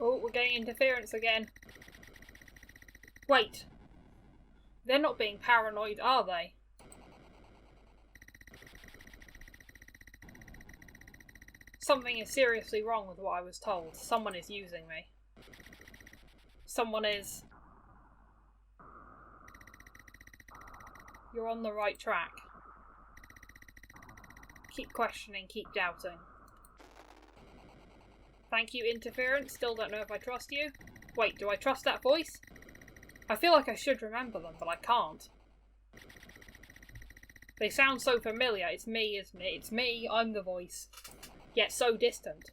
Oh, we're getting interference again. Wait. They're not being paranoid, are they? Something is seriously wrong with what I was told. Someone is using me. Someone is... You're on the right track. Keep questioning, keep doubting. Thank you, interference. Still don't know if I trust you. Wait, do I trust that voice? I feel like I should remember them, but I can't. They sound so familiar. It's me, isn't it? It's me, I'm the voice. Yet so distant.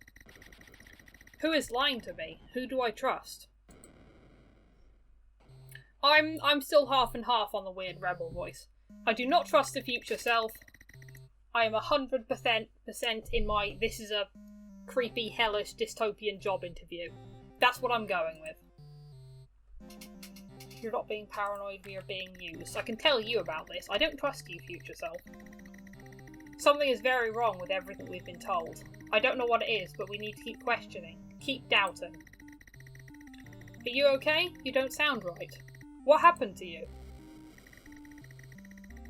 Who is lying to me? Who do I trust? I'm still half and half on the weird rebel voice. I do not trust the future self. I am 100% in my this is a creepy, hellish, dystopian job interview. That's what I'm going with. You're not being paranoid, we are being used. I can tell you about this. I don't trust you, future self. Something is very wrong with everything we've been told. I don't know what it is, but we need to keep questioning. Keep doubting. Are you okay? You don't sound right. What happened to you?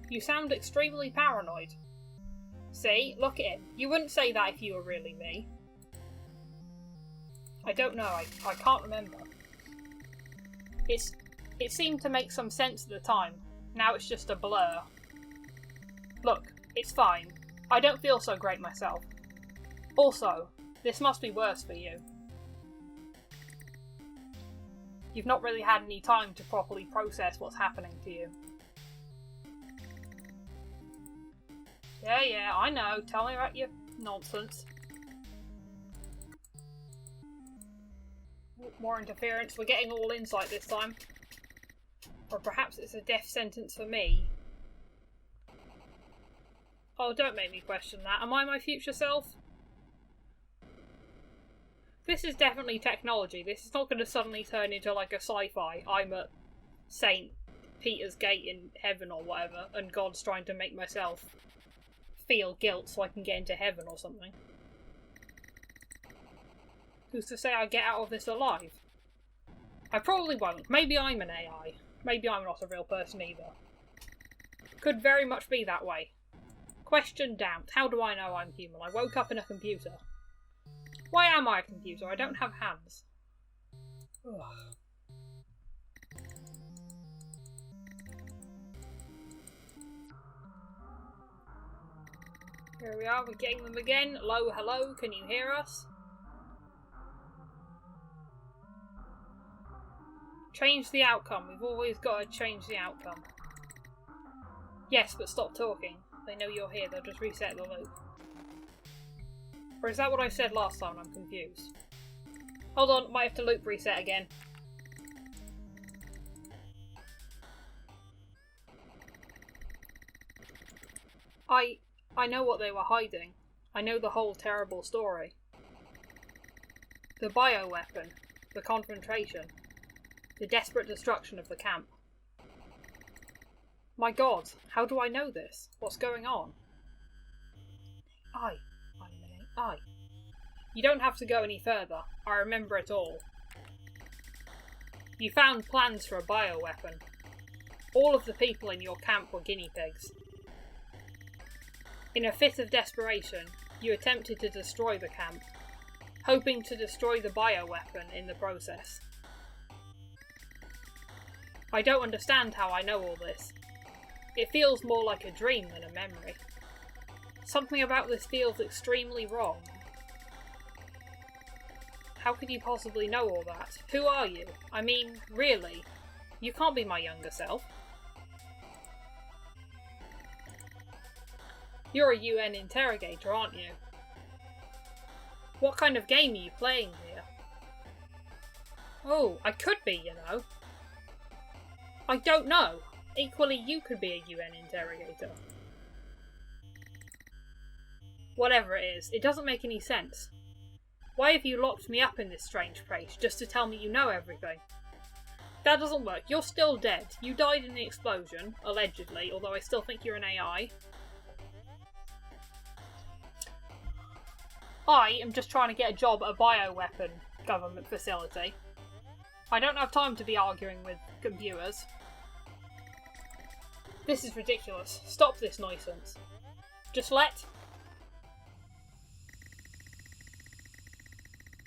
You sound extremely paranoid. See? Look at him. You wouldn't say that if you were really me. I don't know. I can't remember. It seemed to make some sense at the time. Now it's just a blur. Look, it's fine. I don't feel so great myself. Also, this must be worse for you. You've not really had any time to properly process what's happening to you. Yeah, I know. Tell me about your nonsense. More interference. We're getting all insight this time. Or perhaps it's a death sentence for me. Oh, don't make me question that. Am I my future self? This is definitely technology. This is not going to suddenly turn into like a sci-fi. I'm at St. Peter's Gate in heaven or whatever, and God's trying to make myself feel guilt so I can get into heaven or something. Who's to say I get out of this alive? I probably won't. Maybe I'm an AI. Maybe I'm not a real person either. Could very much be that way. Question doubt. How do I know I'm human? I woke up in a computer. Why am I a computer? I don't have hands. Ugh. Here we are, we're getting them again. Hello, can you hear us? Change the outcome. We've always got to change the outcome. Yes, but stop talking. They know you're here, they'll just reset the loop. Or is that what I said last time? I'm confused. Hold on, might have to loop reset again. I know what they were hiding. I know the whole terrible story. The bioweapon, the confrontation, the desperate destruction of the camp. My God, how do I know this? What's going on? I. You don't have to go any further. I remember it all. You found plans for a bioweapon. All of the people in your camp were guinea pigs. In a fit of desperation, you attempted to destroy the camp, hoping to destroy the bioweapon in the process. I don't understand how I know all this. It feels more like a dream than a memory. Something about this feels extremely wrong. How could you possibly know all that? Who are you? I mean, really? You can't be my younger self. You're a UN interrogator, aren't you? What kind of game are you playing here? Oh, I could be, you know. I don't know. Equally, you could be a UN interrogator. Whatever it is, it doesn't make any sense. Why have you locked me up in this strange place, just to tell me you know everything? That doesn't work. You're still dead. You died in the explosion, allegedly, although I still think you're an AI. I am just trying to get a job at a bioweapon government facility. I don't have time to be arguing with computers. This is ridiculous. Stop this nonsense. Just let...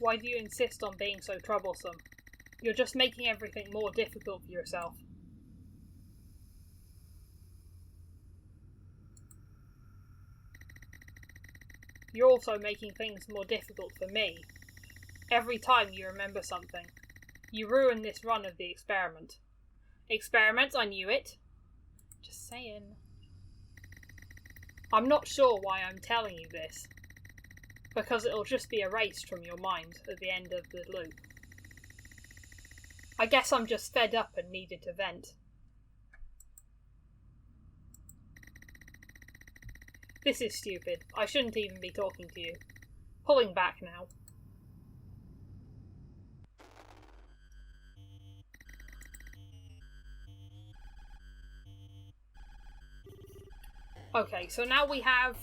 Why do you insist on being so troublesome? You're just making everything more difficult for yourself. You're also making things more difficult for me. Every time you remember something, you ruin this run of the experiment. Experiment? I knew it. Just saying. I'm not sure why I'm telling you this, because it'll just be erased from your mind at the end of the loop. I guess I'm just fed up and needed to vent. This is stupid. I shouldn't even be talking to you. Pulling back now. Okay, so now we have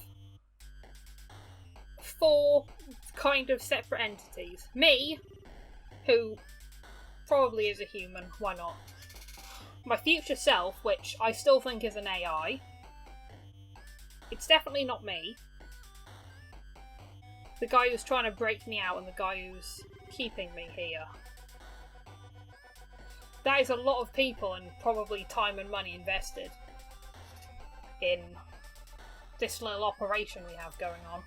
4 kind of separate entities. Me, who probably is a human, why not? My future self, which I still think is an AI. It's definitely not me. The guy who's trying to break me out and the guy who's keeping me here. That is a lot of people and probably time and money invested in this little operation we have going on.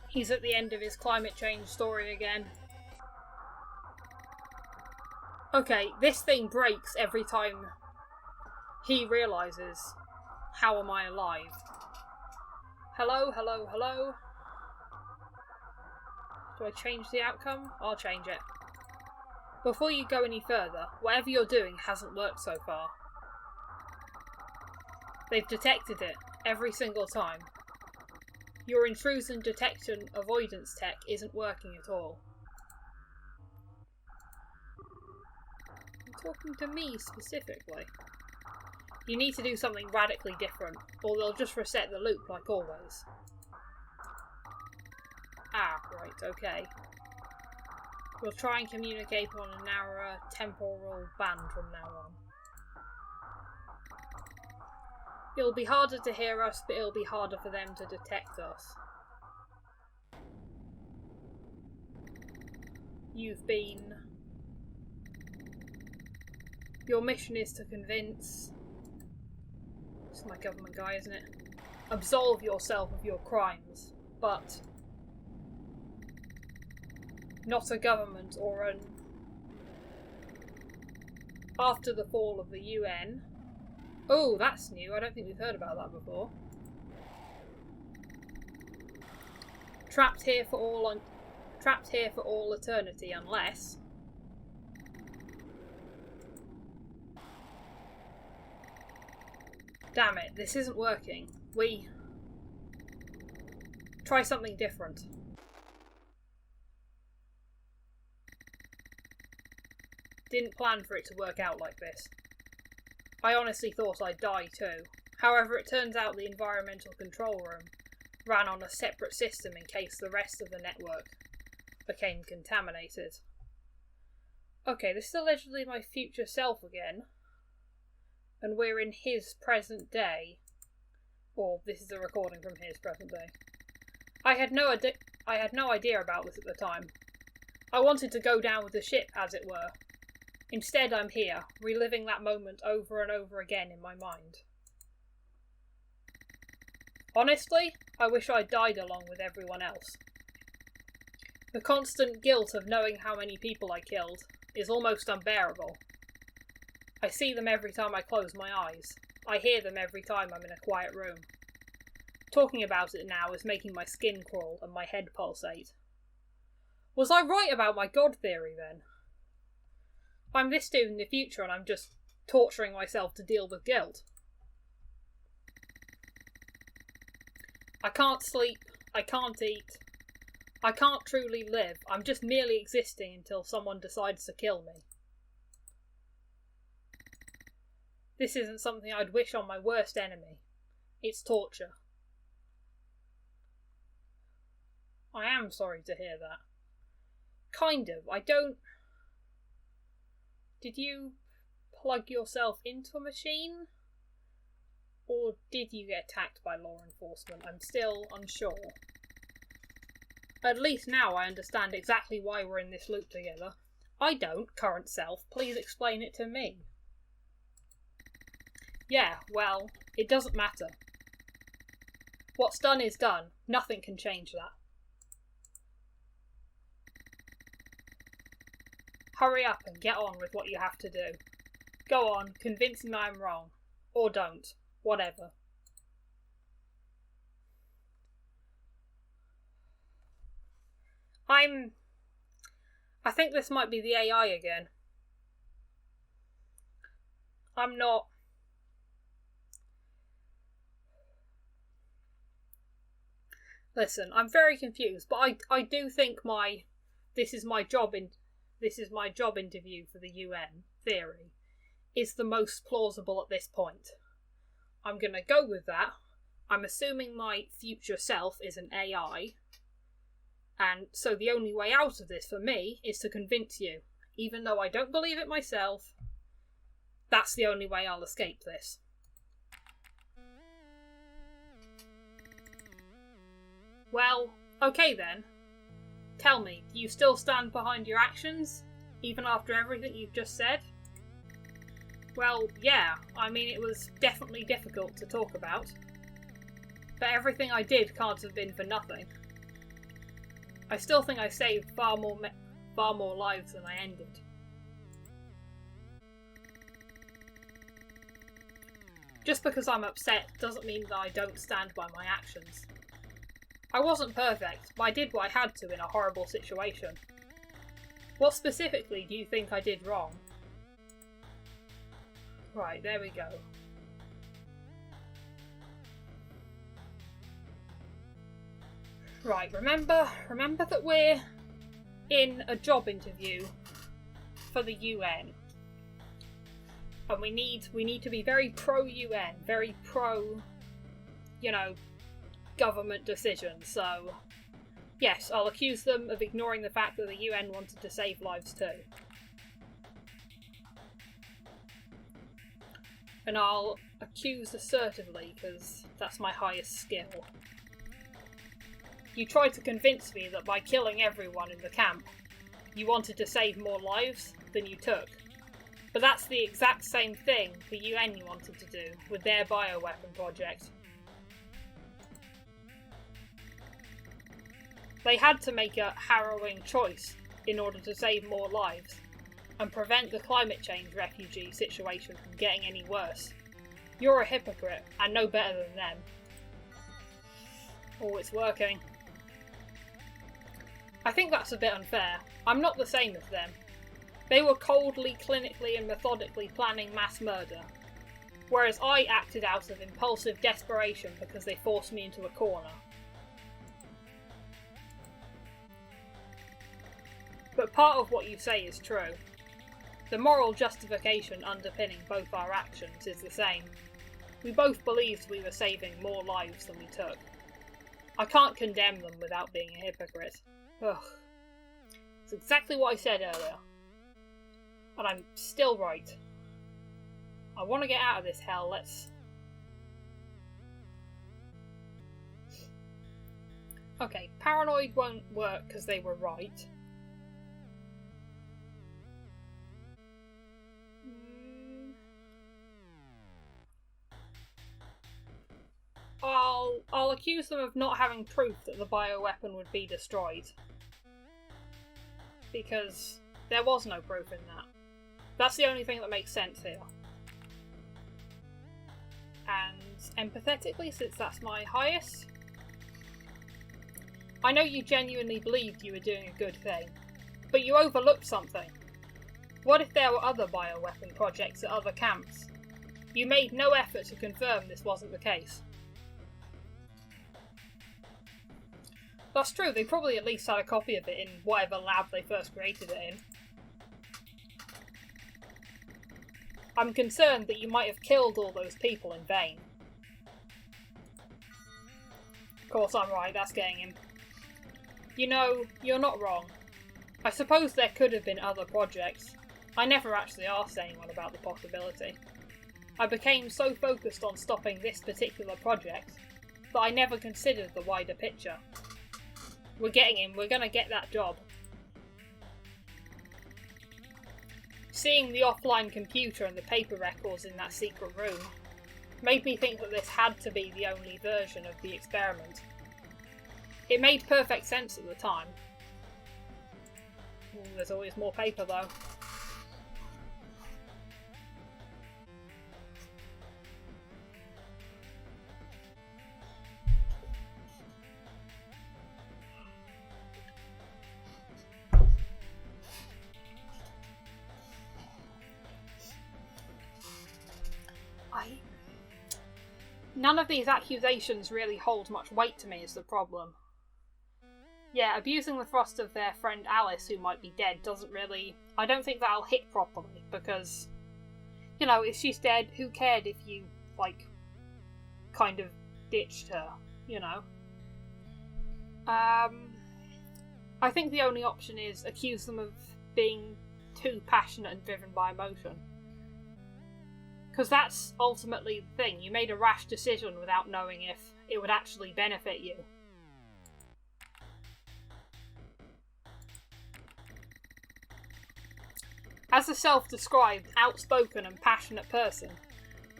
He's at the end of his climate change story again. Okay, this thing breaks every time he realises, how am I alive? Hello, hello, hello. Do I change the outcome? I'll change it. Before you go any further, whatever you're doing hasn't worked so far. They've detected it every single time. Your intrusion detection avoidance tech isn't working at all. You're talking to me specifically. You need to do something radically different, or they'll just reset the loop like always. Ah, right, okay. We'll try and communicate on a narrower temporal band from now on. It'll be harder to hear us, but it'll be harder for them to detect us. You've been... Your mission is to convince... This is my government guy, isn't it? Absolve yourself of your crimes, but... Not a government or an... After the fall of the UN... Oh, that's new. I don't think we've heard about that before. Trapped here for all eternity, unless... Damn it, this isn't working. We... Try something different. Didn't plan for it to work out like this. I honestly thought I'd die too. However, it turns out the environmental control room ran on a separate system in case the rest of the network became contaminated. Okay, this is allegedly my future self again. And we're in his present day. Or this is a recording from his present day. I had no idea about this at the time. I wanted to go down with the ship, as it were. Instead, I'm here, reliving that moment over and over again in my mind. Honestly, I wish I'd died along with everyone else. The constant guilt of knowing how many people I killed is almost unbearable. I see them every time I close my eyes. I hear them every time I'm in a quiet room. Talking about it now is making my skin crawl and my head pulsate. Was I right about my God theory then? I'm this dude in the future and I'm just torturing myself to deal with guilt. I can't sleep, I can't eat, I can't truly live, I'm just merely existing until someone decides to kill me. This isn't something I'd wish on my worst enemy. It's torture. I am sorry to hear that. Kind of. I don't... Did you plug yourself into a machine? Or did you get attacked by law enforcement? I'm still unsure. At least now I understand exactly why we're in this loop together. I don't, current self. Please explain it to me. Yeah, well, it doesn't matter. What's done is done. Nothing can change that. Hurry up and get on with what you have to do. Go on, convince me I'm wrong. Or don't. Whatever. I think this might be the AI again. I'm not... Listen, I'm very confused, but I do think this is my job interview for the UN theory is the most plausible at this point. I'm gonna go with that. I'm assuming my future self is an AI, and so the only way out of this for me is to convince you. Even though I don't believe it myself, that's the only way I'll escape this. Well, okay then. Tell me, do you still stand behind your actions, even after everything you've just said? Well, yeah, I mean it was definitely difficult to talk about. But everything I did can't have been for nothing. I still think I saved far more lives than I ended. Just because I'm upset doesn't mean that I don't stand by my actions. I wasn't perfect, but I did what I had to in a horrible situation. What specifically do you think I did wrong? Right, there we go. Right, remember that we're in a job interview for the UN. And we need to be very pro-UN, very pro, government decisions. So, yes, I'll accuse them of ignoring the fact that the UN wanted to save lives too. And I'll accuse assertively, because that's my highest skill. You tried to convince me that by killing everyone in the camp, you wanted to save more lives than you took. But that's the exact same thing the UN wanted to do with their bioweapon project. They had to make a harrowing choice in order to save more lives and prevent the climate change refugee situation from getting any worse. You're a hypocrite and no better than them. Oh, it's working. I think that's a bit unfair. I'm not the same as them. They were coldly, clinically and methodically planning mass murder, whereas I acted out of impulsive desperation because they forced me into a corner. But part of what you say is true. The moral justification underpinning both our actions is the same. We both believed we were saving more lives than we took. I can't condemn them without being a hypocrite. Ugh. It's exactly what I said earlier. And I'm still right. I want to get out of this hell, let's... Okay, paranoid won't work because they were right. I'll accuse them of not having proof that the bioweapon would be destroyed. Because there was no proof in that. That's the only thing that makes sense here. And empathetically, since that's my highest, I know you genuinely believed you were doing a good thing, but you overlooked something. What if there were other bioweapon projects at other camps? You made no effort to confirm this wasn't the case. That's true, they probably at least had a copy of it in whatever lab they first created it in. I'm concerned that you might have killed all those people in vain. Of course I'm right, that's getting him. You know, you're not wrong. I suppose there could have been other projects. I never actually asked anyone about the possibility. I became so focused on stopping this particular project that I never considered the wider picture. We're getting him, we're gonna get that job. Seeing the offline computer and the paper records in that secret room made me think that this had to be the only version of the experiment. It made perfect sense at the time. Ooh, there's always more paper though. None of these accusations really hold much weight to me is the problem. Yeah, abusing the thrust of their friend Alice, who might be dead, doesn't really... I don't think that'll hit properly, because... You know, if she's dead, who cared if you, like, kind of ditched her, you know? I think the only option is accuse them of being too passionate and driven by emotion. Because that's ultimately the thing. You made a rash decision without knowing if it would actually benefit you. As a self-described, outspoken and passionate person,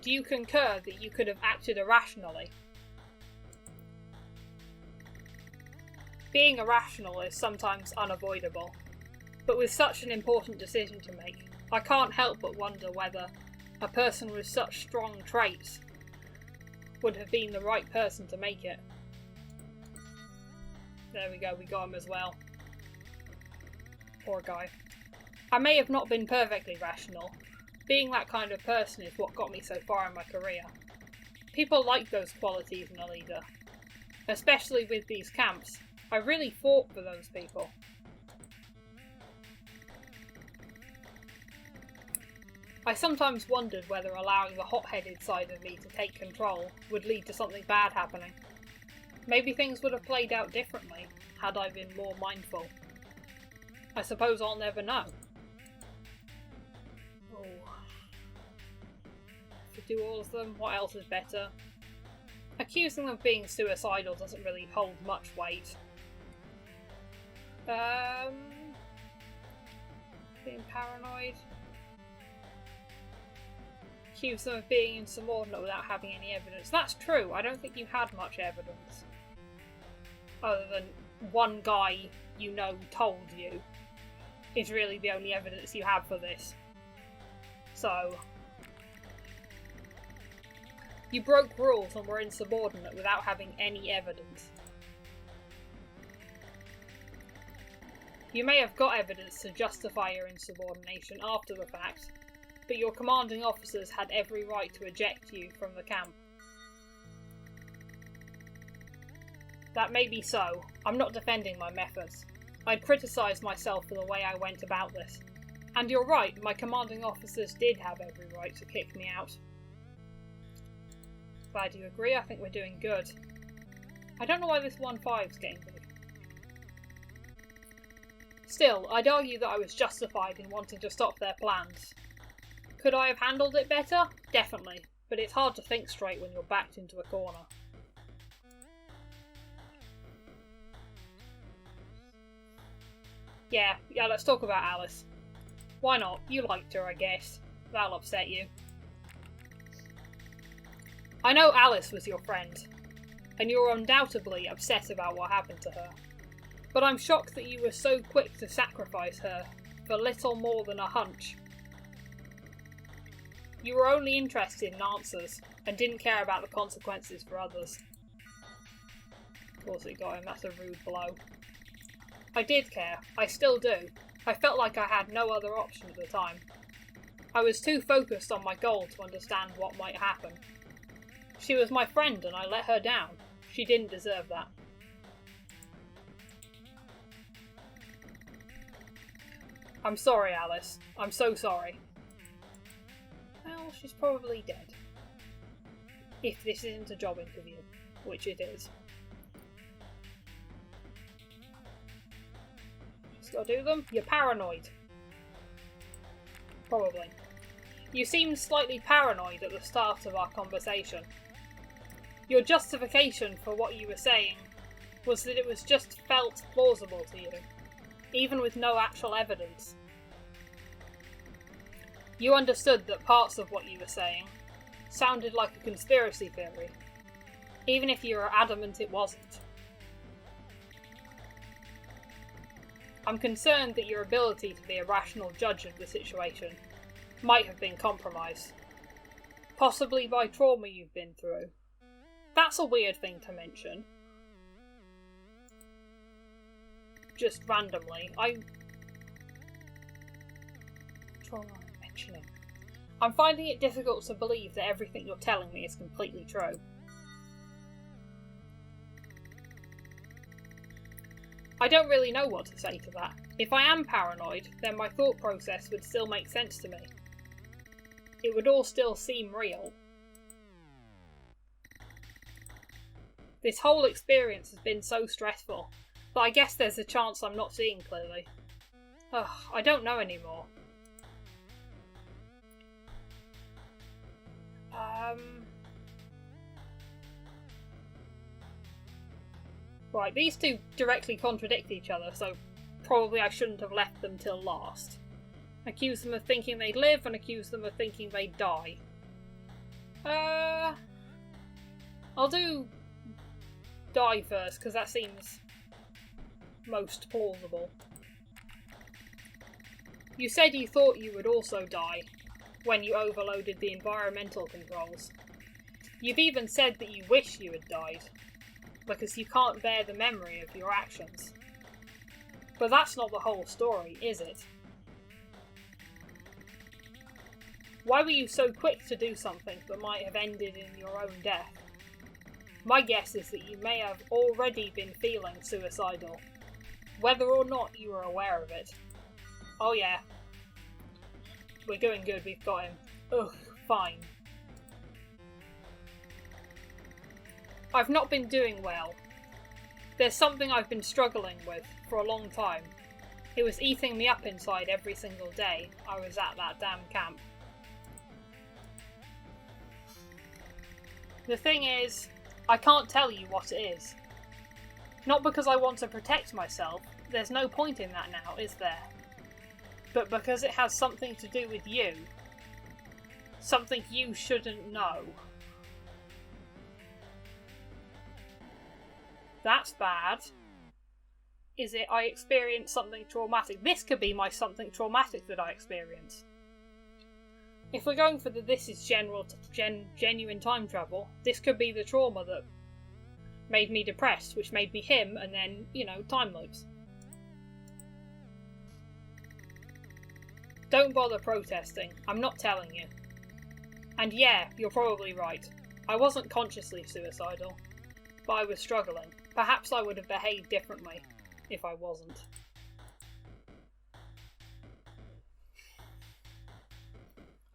do you concur that you could have acted irrationally? Being irrational is sometimes unavoidable, but with such an important decision to make, I can't help but wonder whether a person with such strong traits would have been the right person to make it. There we go, we got him as well. Poor guy. I may have not been perfectly rational. Being that kind of person is what got me so far in my career. People like those qualities in a leader. Especially with these camps. I really fought for those people. I sometimes wondered whether allowing the hot-headed side of me to take control would lead to something bad happening. Maybe things would have played out differently had I been more mindful. I suppose I'll never know. Oh. To do all of them, what else is better? Accusing them of being suicidal doesn't really hold much weight. Being paranoid. Accuse them of being insubordinate without having any evidence. That's true, I don't think you had much evidence. Other than one guy you know told you is really the only evidence you have for this. So... you broke rules and were insubordinate without having any evidence. You may have got evidence to justify your insubordination after the fact, but your commanding officers had every right to eject you from the camp. That may be so. I'm not defending my methods. I'd criticise myself for the way I went about this. And you're right, my commanding officers did have every right to kick me out. Glad you agree, I think we're doing good. I don't know why this 1-5's getting big. Still, I'd argue that I was justified in wanting to stop their plans. Could I have handled it better? Definitely, but it's hard to think straight when you're backed into a corner. Yeah, let's talk about Alice. Why not? You liked her, I guess. That'll upset you. I know Alice was your friend, and you're undoubtedly upset about what happened to her. But I'm shocked that you were so quick to sacrifice her for little more than a hunch. You were only interested in answers, and didn't care about the consequences for others. Of course it got him, that's a rude blow. I did care, I still do. I felt like I had no other option at the time. I was too focused on my goal to understand what might happen. She was my friend and I let her down. She didn't deserve that. I'm sorry, Alice. I'm so sorry. Well, she's probably dead. If this isn't a job interview, which it is. Just gotta do them. You're paranoid. Probably. You seemed slightly paranoid at the start of our conversation. Your justification for what you were saying was that it was just felt plausible to you, even with no actual evidence. You understood that parts of what you were saying sounded like a conspiracy theory, even if you were adamant it wasn't. I'm concerned that your ability to be a rational judge of the situation might have been compromised, possibly by trauma you've been through. That's a weird thing to mention. Just randomly. Trauma I'm mentioning. I'm finding it difficult to believe that everything you're telling me is completely true. I don't really know what to say to that. If I am paranoid, then my thought process would still make sense to me. It would all still seem real. This whole experience has been so stressful, but I guess there's a chance I'm not seeing clearly. Ugh, I don't know anymore. Right, these two directly contradict each other, so probably I shouldn't have left them till last. Accuse them of thinking they'd live and accuse them of thinking they'd die. I'll do die first, because that seems most plausible. You said you thought you would also die when you overloaded the environmental controls. You've even said that you wish you had died, because you can't bear the memory of your actions. But that's not the whole story, is it? Why were you so quick to do something that might have ended in your own death? My guess is that you may have already been feeling suicidal, whether or not you were aware of it. Oh yeah. We're doing good, we've got him. Ugh, fine. I've not been doing well. There's something I've been struggling with for a long time. It was eating me up inside every single day I was at that damn camp. The thing is, I can't tell you what it is. Not because I want to protect myself, there's no point in that now, is there? But because it has something to do with you. Something you shouldn't know. That's bad. Is it I experienced something traumatic? This could be my something traumatic that I experienced. If we're going for the this is genuine time travel, this could be the trauma that made me depressed, which made me him, and then, time loops. Don't bother protesting. I'm not telling you. And yeah, you're probably right. I wasn't consciously suicidal, but I was struggling. Perhaps I would have behaved differently if I wasn't.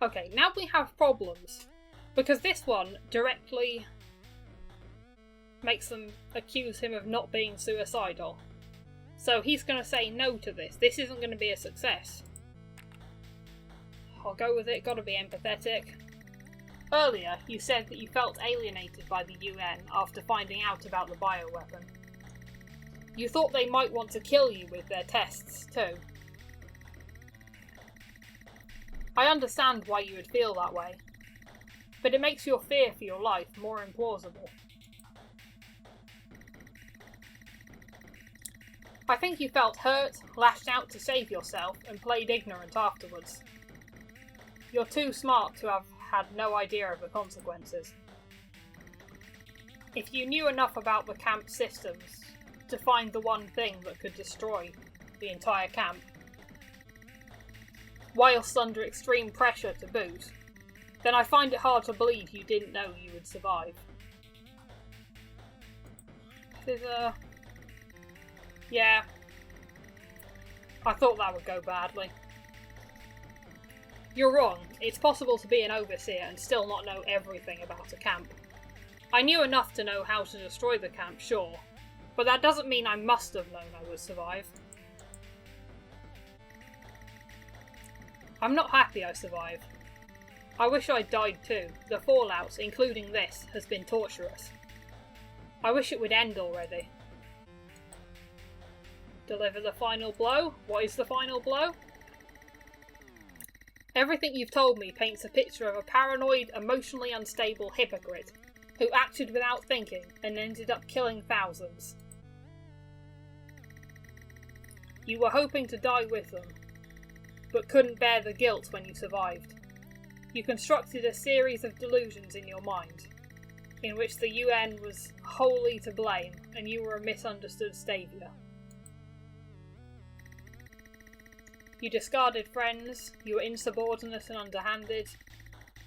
Okay, now we have problems, because this one directly makes them accuse him of not being suicidal. So he's going to say no to this. This isn't going to be a success. I'll go with it, gotta be empathetic. Earlier, you said that you felt alienated by the UN after finding out about the bioweapon. You thought they might want to kill you with their tests, too. I understand why you would feel that way, but it makes your fear for your life more implausible. I think you felt hurt, lashed out to save yourself, and played ignorant afterwards. You're too smart to have had no idea of the consequences. If you knew enough about the camp systems to find the one thing that could destroy the entire camp, whilst under extreme pressure to boot, then I find it hard to believe you didn't know you would survive. Yeah. I thought that would go badly. You're wrong. It's possible to be an overseer and still not know everything about a camp. I knew enough to know how to destroy the camp, sure, but that doesn't mean I must have known I would survive. I'm not happy I survived. I wish I'd died too. The fallout, including this, has been torturous. I wish it would end already. Deliver the final blow? What is the final blow? Everything you've told me paints a picture of a paranoid, emotionally unstable hypocrite who acted without thinking and ended up killing thousands. You were hoping to die with them, but couldn't bear the guilt when you survived. You constructed a series of delusions in your mind, in which the UN was wholly to blame and you were a misunderstood saviour. You discarded friends, you were insubordinate and underhanded,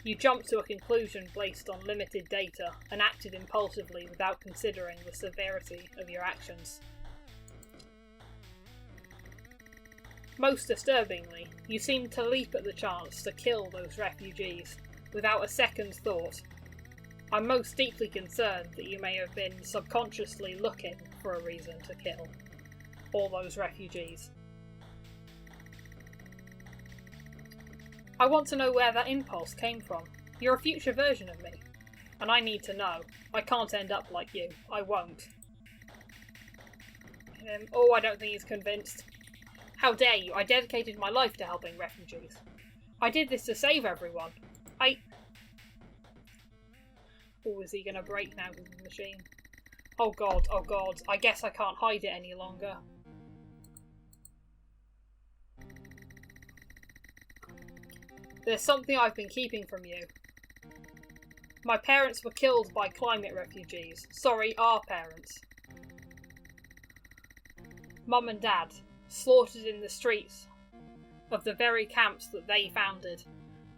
you jumped to a conclusion based on limited data and acted impulsively without considering the severity of your actions. Most disturbingly, you seemed to leap at the chance to kill those refugees without a second's thought. I'm most deeply concerned that you may have been subconsciously looking for a reason to kill all those refugees. I want to know where that impulse came from. You're a future version of me, and I need to know. I can't end up like you. I won't. I don't think he's convinced. How dare you? I dedicated my life to helping refugees. I did this to save everyone. Is he gonna break now with the machine? Oh god, I guess I can't hide it any longer. There's something I've been keeping from you. My parents were killed by climate refugees. Sorry, our parents. Mum and Dad, slaughtered in the streets of the very camps that they founded.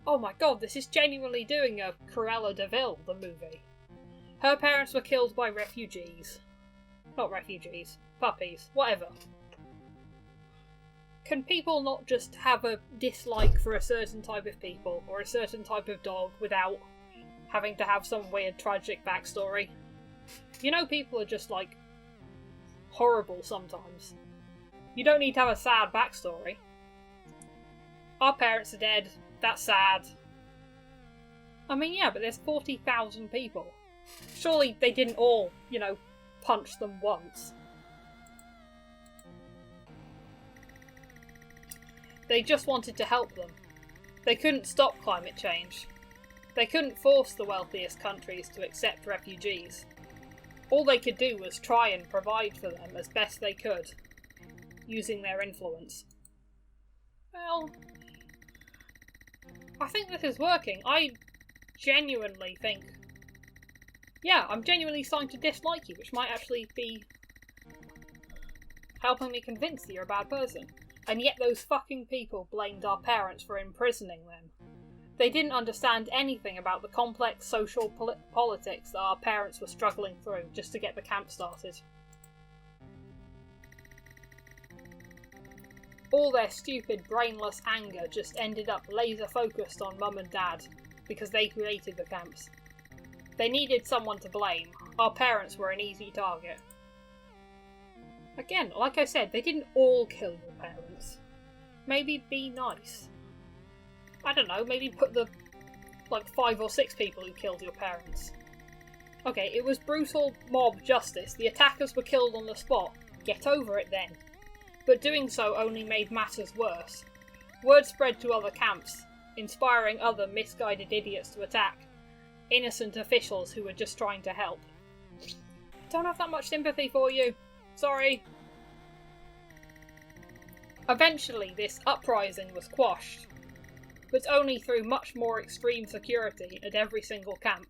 Oh my god, this is genuinely doing a Cruella de Vil, the movie. Her parents were killed by refugees. Not refugees, puppies, whatever. Can people not just have a dislike for a certain type of people or a certain type of dog without having to have some weird tragic backstory? You know, people are just like horrible sometimes. You don't need to have a sad backstory. Our parents are dead. That's sad. I mean, yeah, but there's 40,000 people. Surely they didn't all, punch them once. They just wanted to help them. They couldn't stop climate change. They couldn't force the wealthiest countries to accept refugees. All they could do was try and provide for them as best they could, using their influence. Well, I think this is working. I genuinely think... Yeah, I'm genuinely starting to dislike you, which might actually be helping me convince that you're a bad person. And yet those fucking people blamed our parents for imprisoning them. They didn't understand anything about the complex social politics that our parents were struggling through just to get the camp started. All their stupid, brainless anger just ended up laser focused on Mum and Dad because they created the camps. They needed someone to blame. Our parents were an easy target. Again, like I said, they didn't all kill your parents. Maybe be nice. I don't know, maybe put the 5 or 6 people who killed your parents. Okay, it was brutal mob justice. The attackers were killed on the spot. Get over it then. But doing so only made matters worse. Word spread to other camps, inspiring other misguided idiots to attack innocent officials who were just trying to help. Don't have that much sympathy for you. Sorry. Eventually, this uprising was quashed, but only through much more extreme security at every single camp.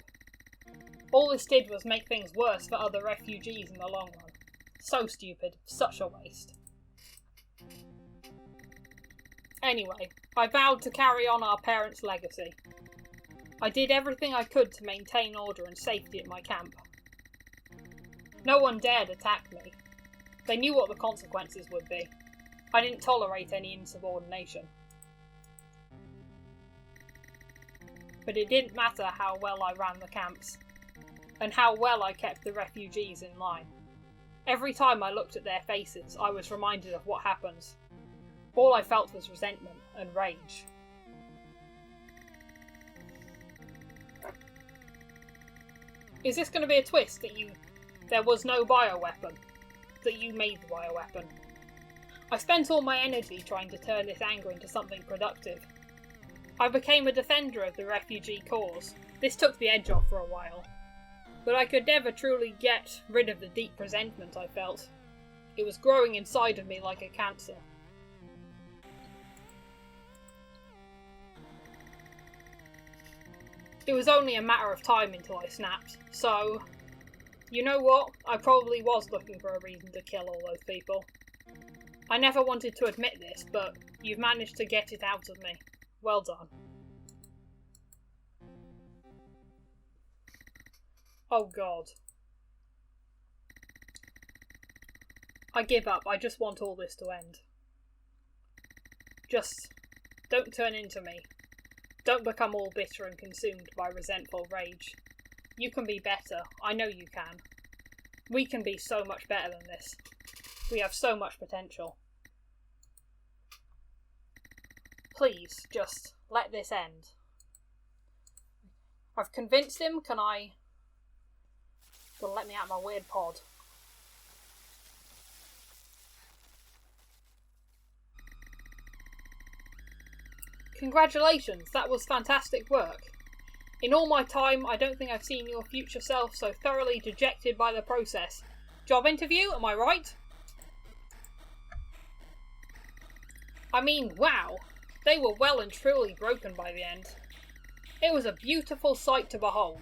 All this did was make things worse for other refugees in the long run. So stupid, such a waste. Anyway, I vowed to carry on our parents' legacy. I did everything I could to maintain order and safety at my camp. No one dared attack me. They knew what the consequences would be. I didn't tolerate any insubordination. but it didn't matter how well I ran the camps, and how well I kept the refugees in line. Every time I looked at their faces, I was reminded of what happened. All I felt was resentment and rage. Is this going to be a twist that there was no bioweapon? That you made the bioweapon? I spent all my energy trying to turn this anger into something productive. I became a defender of the refugee cause. This took the edge off for a while. But I could never truly get rid of the deep resentment I felt. It was growing inside of me like a cancer. It was only a matter of time until I snapped, so... You know what? I probably was looking for a reason to kill all those people. I never wanted to admit this, but you've managed to get it out of me. Well done. Oh god. I give up. I just want all this to end. Just don't turn into me. Don't become all bitter and consumed by resentful rage. You can be better. I know you can. We can be so much better than this. We have so much potential. Please, just let this end. I've convinced him. Can I... Gonna let me out of my weird pod. Congratulations, that was fantastic work. In all my time, I don't think I've seen your future self so thoroughly dejected by the process. Job interview, am I right? I mean, wow. They were well and truly broken by the end. It was a beautiful sight to behold.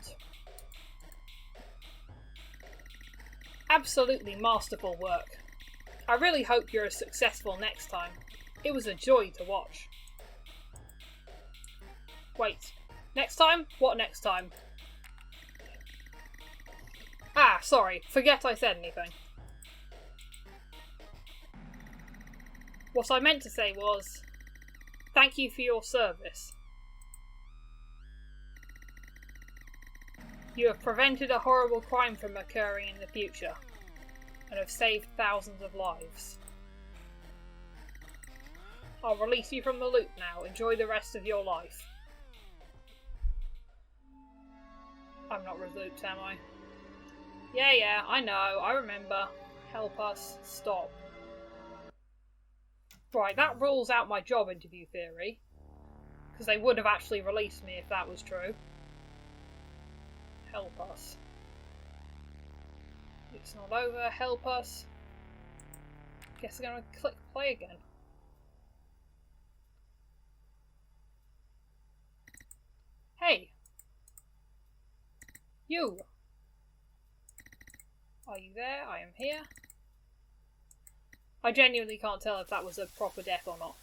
Absolutely masterful work. I really hope you're as successful next time. It was a joy to watch. Wait, next time? What next time? Ah, sorry, forget I said anything. What I meant to say was, thank you for your service. You have prevented a horrible crime from occurring in the future, and have saved thousands of lives. I'll release you from the loop now. Enjoy the rest of your life. I'm not relooped, am I? Yeah, I know, I remember. Help us. Stop. Right, that rules out my job interview theory. Because they would have actually released me if that was true. Help us. It's not over. Help us. Guess I'm gonna click play again. Hey! You! Are you there? I am here. I genuinely can't tell if that was a proper death or not.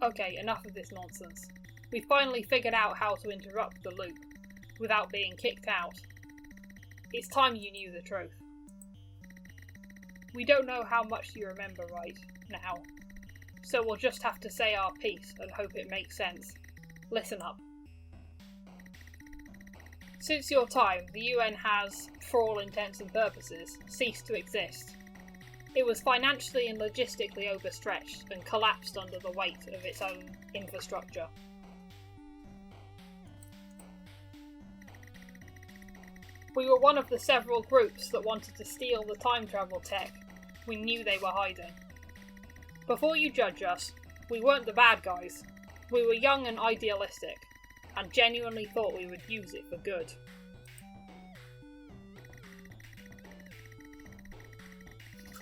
Okay, enough of this nonsense. We finally figured out how to interrupt the loop without being kicked out. It's time you knew the truth. We don't know how much you remember right now, so we'll just have to say our piece and hope it makes sense. Listen up. Since your time, the UN has, for all intents and purposes, ceased to exist. It was financially and logistically overstretched and collapsed under the weight of its own infrastructure. We were one of the several groups that wanted to steal the time travel tech we knew they were hiding. Before you judge us, we weren't the bad guys. We were young and idealistic, and genuinely thought we would use it for good.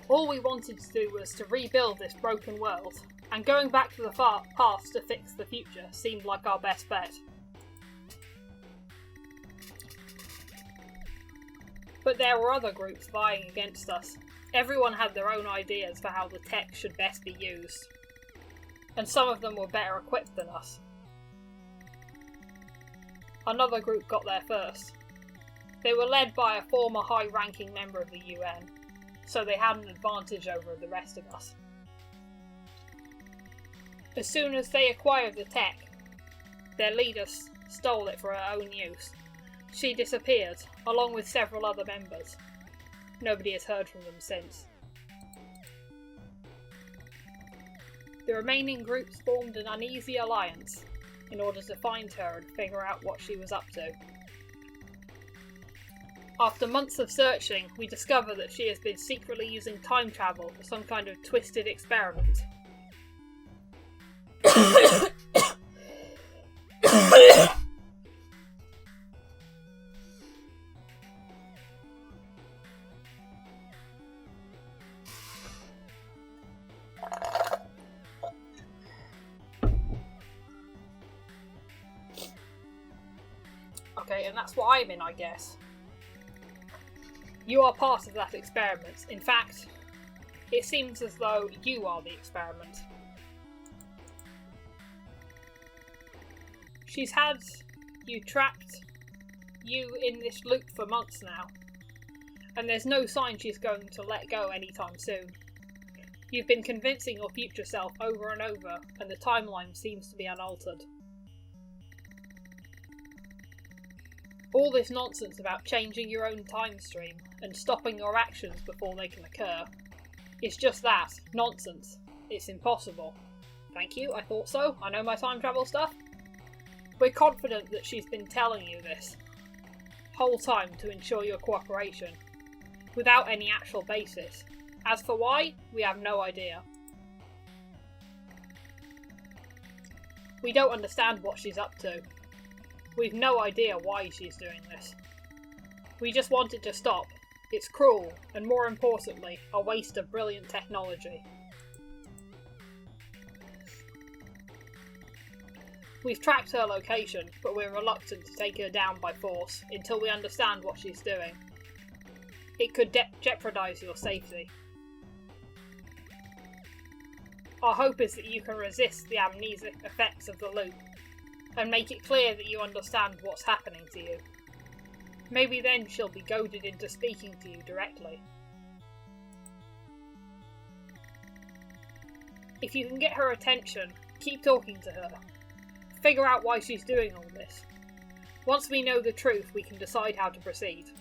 All we wanted to do was to rebuild this broken world, and going back to the past to fix the future seemed like our best bet. But there were other groups vying against us. Everyone had their own ideas for how the tech should best be used, and some of them were better equipped than us. Another group got there first. They were led by a former high-ranking member of the UN, so they had an advantage over the rest of us. As soon as they acquired the tech, their leader stole it for her own use. She disappeared, along with several other members. Nobody has heard from them since. The remaining groups formed an uneasy alliance in order to find her and figure out what she was up to. After months of searching, we discover that she has been secretly using time travel for some kind of twisted experiment. Okay, and that's what I'm in, I guess. You are part of that experiment. In fact, it seems as though you are the experiment. She's had you trapped in this loop for months now, and there's no sign she's going to let go anytime soon. You've been convincing your future self over and over, and the timeline seems to be unaltered. All this nonsense about changing your own time stream and stopping your actions before they can occur is just that, nonsense. It's impossible. Thank you, I thought so. I know my time travel stuff. We're confident that she's been telling you this whole time to ensure your cooperation, without any actual basis. As for why, we have no idea. We don't understand what she's up to. We've no idea why she's doing this. We just want it to stop. It's cruel, and more importantly, a waste of brilliant technology. We've tracked her location, but we're reluctant to take her down by force until we understand what she's doing. It could jeopardise your safety. Our hope is that you can resist the amnesic effects of the loop, and make it clear that you understand what's happening to you. Maybe then she'll be goaded into speaking to you directly. If you can get her attention, keep talking to her. Figure out why she's doing all this. Once we know the truth, we can decide how to proceed.